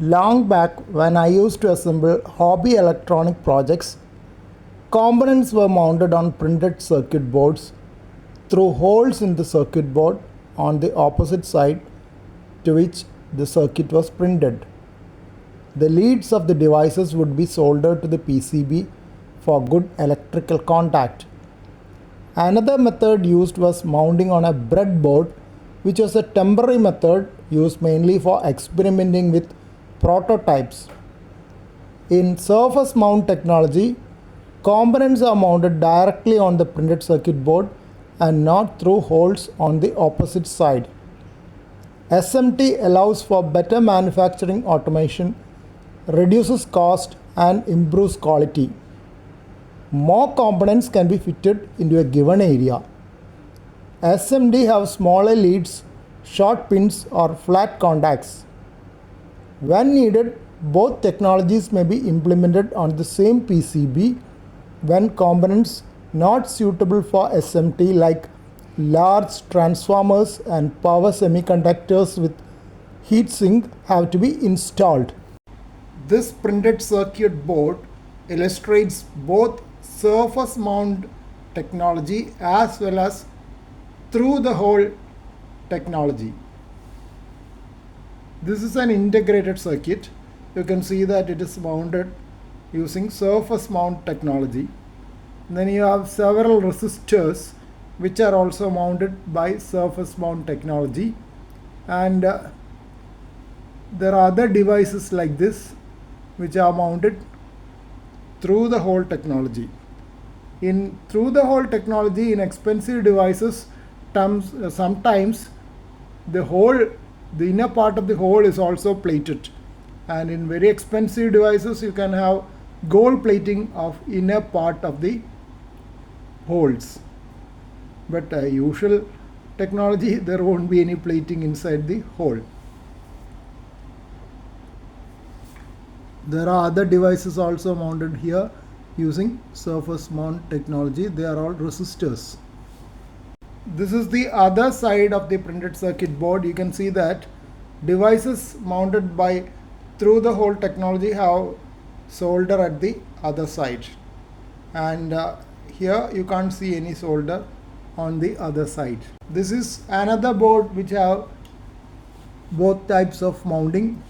Long back, when I used to assemble hobby electronic projects, components were mounted on printed circuit boards through holes in the circuit board on the opposite side to which the circuit was printed. The leads of the devices would be soldered to the PCB for good electrical contact. Another method used was mounting on a breadboard, which was a temporary method used mainly for experimenting with prototypes. In surface mount technology, components are mounted directly on the printed circuit board and not through holes on the opposite side. SMT allows for better manufacturing automation, reduces cost and improves quality. More components can be fitted into a given area. SMD have smaller leads, short pins or flat contacts. When needed, both technologies may be implemented on the same PCB when components not suitable for SMT like large transformers and power semiconductors with heatsink have to be installed. This printed circuit board illustrates both surface mount technology as well as through the hole technology. This is an integrated circuit. You can see that it is mounted using surface mount technology. And then you have several resistors which are also mounted by surface mount technology, and there are other devices like this which are mounted through the hole technology. In through the hole technology, in expensive devices, sometimes the inner part of the hole is also plated, and in very expensive devices you can have gold plating of inner part of the holes. But usual technology, there won't be any plating inside the hole. There are other devices also mounted here using surface mount technology. They are all resistors. This is the other side of the printed circuit board. You can see that devices mounted by through the hole technology have solder at the other side, and here you can't see any solder on the other side. This is another board which have both types of mounting.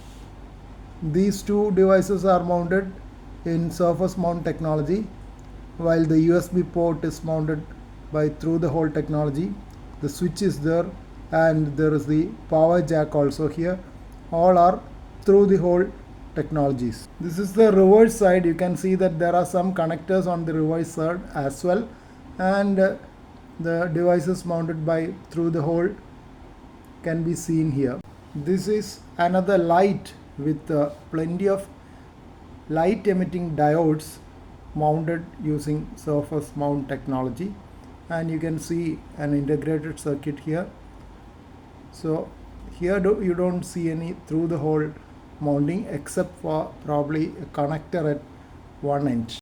These two devices are mounted in surface mount technology, while the USB port is mounted by through the hole technology. The switch is there and there is the power jack also here. All are through the hole technologies. This is the reverse side. You can see that there are some connectors on the reverse side as well, and the devices mounted by through the hole can be seen here. This is another light with plenty of light emitting diodes mounted using surface mount technology, and you can see an integrated circuit here. So here you don't see any through the hole mounting except for probably a connector at one end.